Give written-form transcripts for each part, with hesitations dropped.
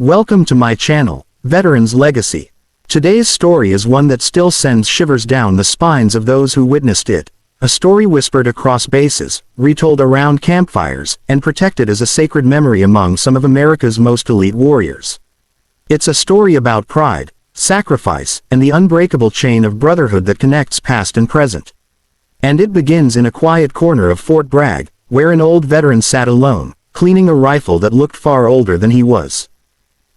Welcome to my channel, Veteran's Legacy. Today's story is one that still sends shivers down the spines of those who witnessed it. A story whispered across bases, retold around campfires, and protected as a sacred memory among some of America's most elite warriors. It's a story about pride, sacrifice, and the unbreakable chain of brotherhood that connects past and present. And it begins in a quiet corner of Fort Bragg, where an old veteran sat alone, cleaning a rifle that looked far older than he was.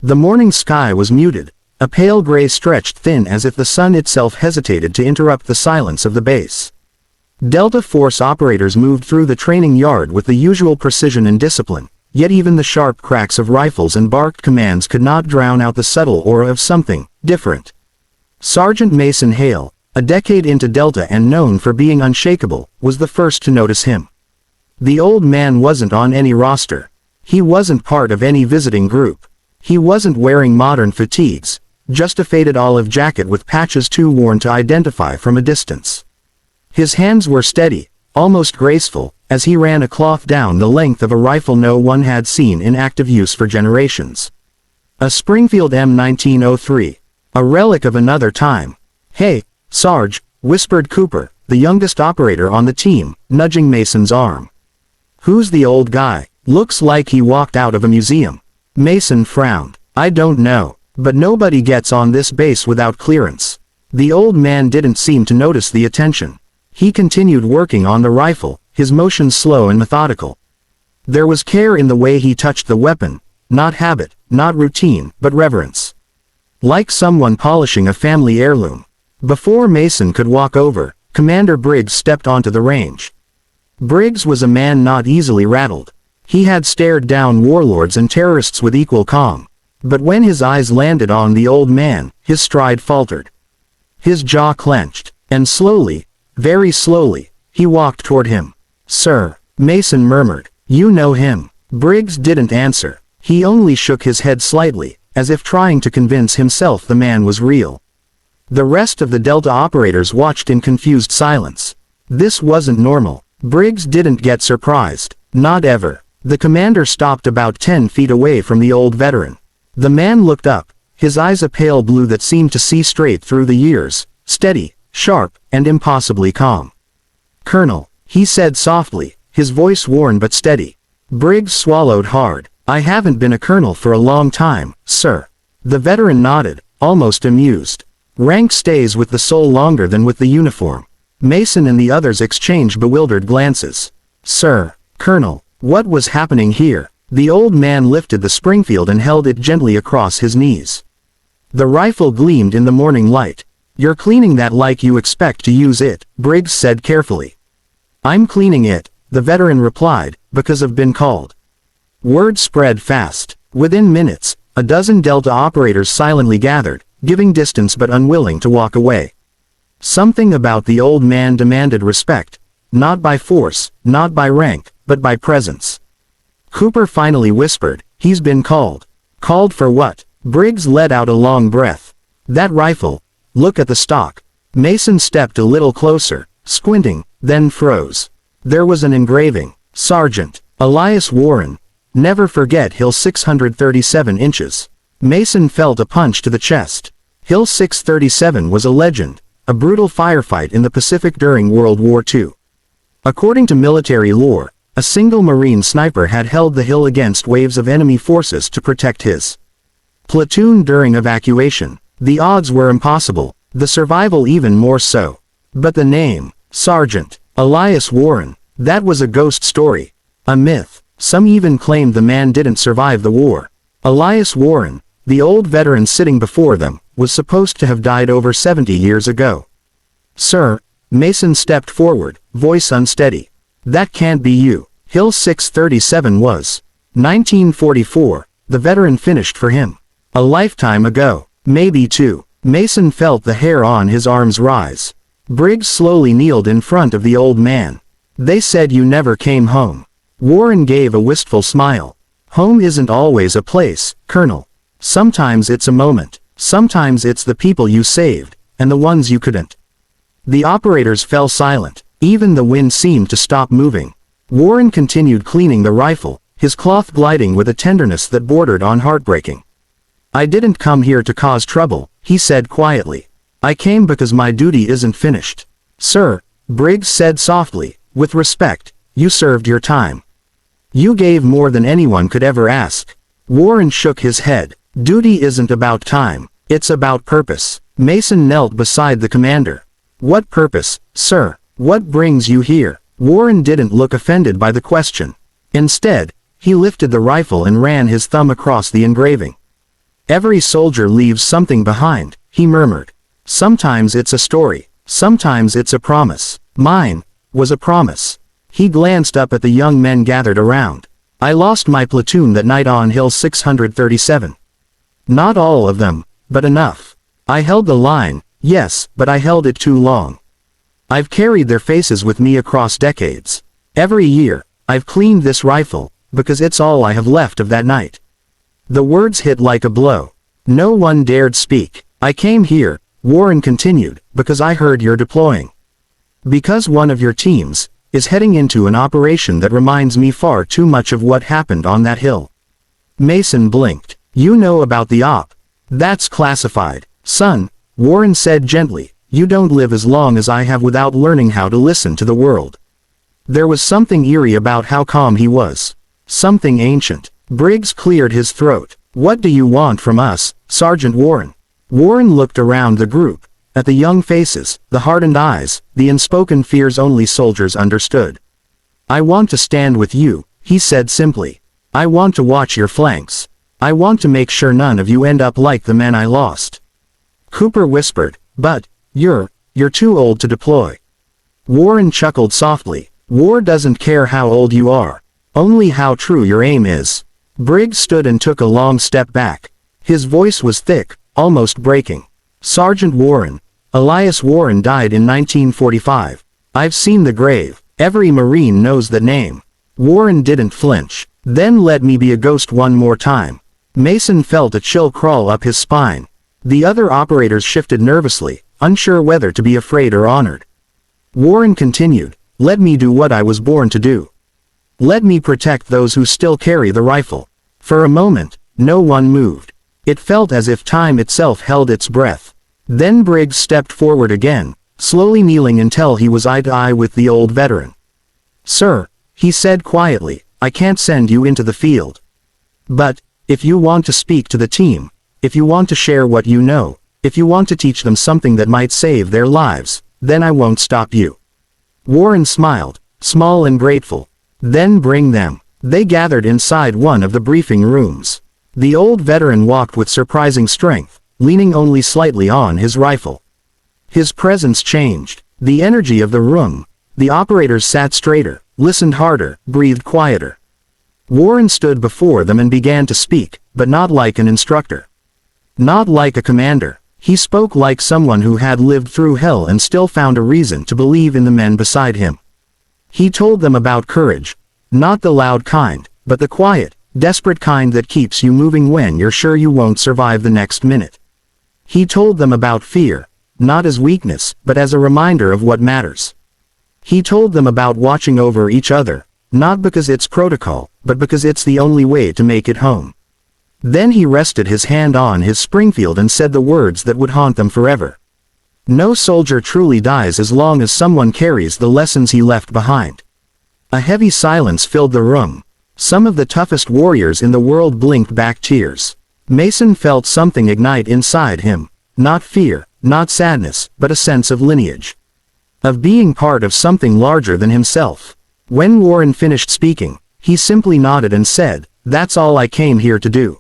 The morning sky was muted, a pale gray stretched thin as if the sun itself hesitated to interrupt the silence of the base. Delta Force operators moved through the training yard with the usual precision and discipline, yet even the sharp cracks of rifles and barked commands could not drown out the subtle aura of something different. Sergeant Mason Hale, a decade into Delta and known for being unshakable, was the first to notice him. The old man wasn't on any roster. He wasn't part of any visiting group. He wasn't wearing modern fatigues, just a faded olive jacket with patches too worn to identify from a distance. His hands were steady, almost graceful, as he ran a cloth down the length of a rifle no one had seen in active use for generations. A Springfield M1903, a relic of another time. "Hey, Sarge," whispered Cooper, the youngest operator on the team, nudging Mason's arm. "Who's the old guy? Looks like he walked out of a museum." Mason frowned. "I don't know, but nobody gets on this base without clearance." The old man didn't seem to notice the attention. He continued working on the rifle, his motions slow and methodical. There was care in the way he touched the weapon, not habit, not routine, but reverence. Like someone polishing a family heirloom. Before Mason could walk over, Commander Briggs stepped onto the range. Briggs was a man not easily rattled. He had stared down warlords and terrorists with equal calm. But when his eyes landed on the old man, his stride faltered. His jaw clenched, and slowly, very slowly, he walked toward him. "Sir," Mason murmured, "you know him." Briggs didn't answer. He only shook his head slightly, as if trying to convince himself the man was real. The rest of the Delta operators watched in confused silence. This wasn't normal. Briggs didn't get surprised. Not ever. The commander stopped about 10 feet away from the old veteran. The man looked up, his eyes a pale blue that seemed to see straight through the years, steady, sharp, and impossibly calm. "Colonel," he said softly, his voice worn but steady. Briggs swallowed hard. "I haven't been a colonel for a long time, sir." The veteran nodded, almost amused. "Rank stays with the soul longer than with the uniform." Mason and the others exchanged bewildered glances. "Sir, Colonel, what was happening here?" The old man lifted the Springfield and held it gently across his knees. The rifle gleamed in the morning light. "You're cleaning that like you expect to use it," Briggs said carefully. "I'm cleaning it," the veteran replied, "because I've been called." Word spread fast. Within minutes, a dozen Delta operators silently gathered, giving distance but unwilling to walk away. Something about the old man demanded respect, not by force, not by rank, but by presence. Cooper finally whispered, "He's been called." "Called for what?" Briggs let out a long breath. "That rifle. Look at the stock." Mason stepped a little closer, squinting, then froze. There was an engraving. "Sergeant Elias Warren. Never forget Hill 637 inches." Mason felt a punch to the chest. Hill 637 was a legend, a brutal firefight in the Pacific during World War II. According to military lore, a single Marine sniper had held the hill against waves of enemy forces to protect his platoon during evacuation. The odds were impossible, the survival even more so. But the name, Sergeant Elias Warren, that was a ghost story. A myth. Some even claimed the man didn't survive the war. Elias Warren, the old veteran sitting before them, was supposed to have died over 70 years ago. "Sir," Mason stepped forward, voice unsteady. "That can't be you." Hill 637 was. 1944, the veteran finished for him. A lifetime ago. Maybe two. Mason felt the hair on his arms rise. Briggs slowly kneeled in front of the old man. "They said you never came home." Warren gave a wistful smile. "Home isn't always a place, Colonel. Sometimes it's a moment. Sometimes it's the people you saved, and the ones you couldn't." The operators fell silent. Even the wind seemed to stop moving. Warren continued cleaning the rifle, his cloth gliding with a tenderness that bordered on heartbreaking. I didn't come here to cause trouble, he said quietly. I came because my duty isn't finished. Sir, Briggs said softly, with respect, you served your time. You gave more than anyone could ever ask. Warren shook his head. Duty isn't about time, it's about purpose. Mason knelt beside the commander. What purpose, sir? What brings you here? Warren didn't look offended by the question. Instead, he lifted the rifle and ran his thumb across the engraving. Every soldier leaves something behind, he murmured. Sometimes it's a story, sometimes it's a promise. Mine was a promise. He glanced up at the young men gathered around. I lost my platoon that night on Hill 637. Not all of them, but enough. I held the line, yes, but I held it too long. I've carried their faces with me across decades. Every year, I've cleaned this rifle, because it's all I have left of that night. The words hit like a blow. No one dared speak. I came here, Warren continued, because I heard you're deploying. Because one of your teams is heading into an operation that reminds me far too much of what happened on that hill. Mason blinked. You know about the op. That's classified. Son, Warren said gently, you don't live as long as I have without learning how to listen to the world. There was something eerie about how calm he was. Something ancient. Briggs cleared his throat. What do you want from us, Sergeant Warren? Warren looked around the group, at the young faces, the hardened eyes, the unspoken fears only soldiers understood. I want to stand with you, he said simply. I want to watch your flanks. I want to make sure none of you end up like the men I lost. Cooper whispered, but, you're too old to deploy. Warren chuckled softly. War doesn't care how old you are, only how true your aim is. Briggs stood and took a long step back. His voice was thick, almost breaking. Sergeant Warren, Elias Warren died in 1945. I've seen the grave. Every Marine knows the name. Warren didn't flinch. Then let me be a ghost one more time. Mason felt a chill crawl up his spine. The other operators shifted nervously, unsure whether to be afraid or honored. Warren continued, let me do what I was born to do. Let me protect those who still carry the rifle. For a moment, no one moved. It felt as if time itself held its breath. Then Briggs stepped forward again, slowly kneeling until he was eye to eye with the old veteran. Sir, he said quietly, I can't send you into the field. But, if you want to speak to the team, if you want to share what you know, if you want to teach them something that might save their lives, then I won't stop you. Warren smiled, small and grateful. Then bring them. They gathered inside one of the briefing rooms. The old veteran walked with surprising strength, leaning only slightly on his rifle. His presence changed. The energy of the room. The operators sat straighter, listened harder, breathed quieter. Warren stood before them and began to speak, but not like an instructor. Not like a commander. He spoke like someone who had lived through hell and still found a reason to believe in the men beside him. He told them about courage. Not the loud kind, but the quiet, desperate kind that keeps you moving when you're sure you won't survive the next minute. He told them about fear, not as weakness, but as a reminder of what matters. He told them about watching over each other, not because it's protocol, but because it's the only way to make it home. Then he rested his hand on his Springfield and said the words that would haunt them forever. No soldier truly dies as long as someone carries the lessons he left behind. A heavy silence filled the room. Some of the toughest warriors in the world blinked back tears. Mason felt something ignite inside him. Not fear, not sadness, but a sense of lineage. Of being part of something larger than himself. When Warren finished speaking, he simply nodded and said, "That's all I came here to do."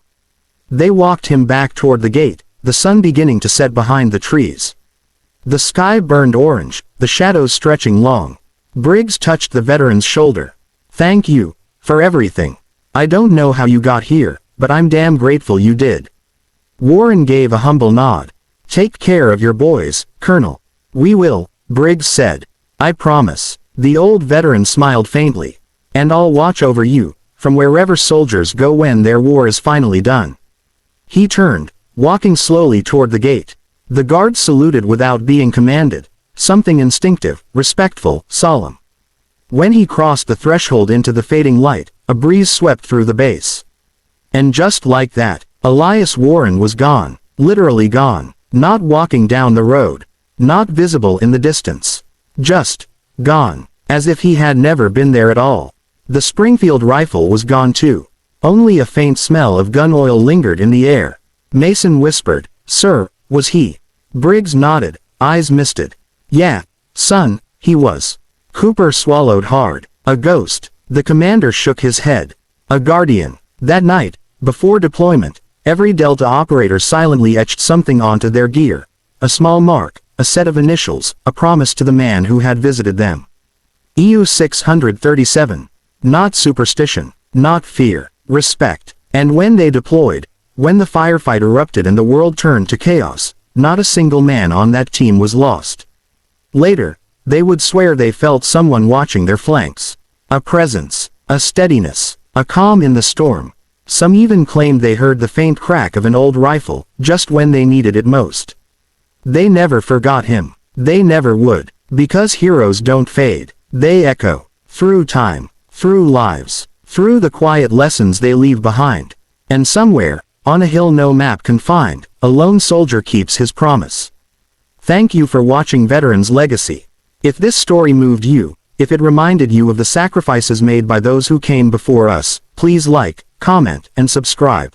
They walked him back toward the gate, the sun beginning to set behind the trees. The sky burned orange, the shadows stretching long. Briggs touched the veteran's shoulder. "Thank you, for everything. I don't know how you got here, but I'm damn grateful you did." Warren gave a humble nod. "Take care of your boys, Colonel." "We will," Briggs said. "I promise." The old veteran smiled faintly. "And I'll watch over you, from wherever soldiers go when their war is finally done." He turned, walking slowly toward the gate. The guards saluted without being commanded, something instinctive, respectful, solemn. When he crossed the threshold into the fading light, a breeze swept through the base. And just like that, Elias Warren was gone, literally gone, not walking down the road, not visible in the distance. Just gone, as if he had never been there at all. The Springfield rifle was gone too. Only a faint smell of gun oil lingered in the air. Mason whispered, "Sir, was he?" Briggs nodded, eyes misted. "Yeah, son, he was." Cooper swallowed hard. "A ghost." The commander shook his head. "A guardian." That night, before deployment, every Delta operator silently etched something onto their gear. A small mark, a set of initials, a promise to the man who had visited them. EU 637. Not superstition, not fear, respect. And when they deployed, when the firefight erupted and the world turned to chaos, not a single man on that team was lost. Later, they would swear they felt someone watching their flanks. A presence, a steadiness, a calm in the storm. Some even claimed they heard the faint crack of an old rifle, just when they needed it most. They never forgot him. They never would. Because heroes don't fade. They echo. Through time. Through lives. Through the quiet lessons they leave behind. And somewhere, on a hill no map can find, a lone soldier keeps his promise. Thank you for watching Veterans Legacy. If this story moved you, if it reminded you of the sacrifices made by those who came before us, please like, comment, and subscribe.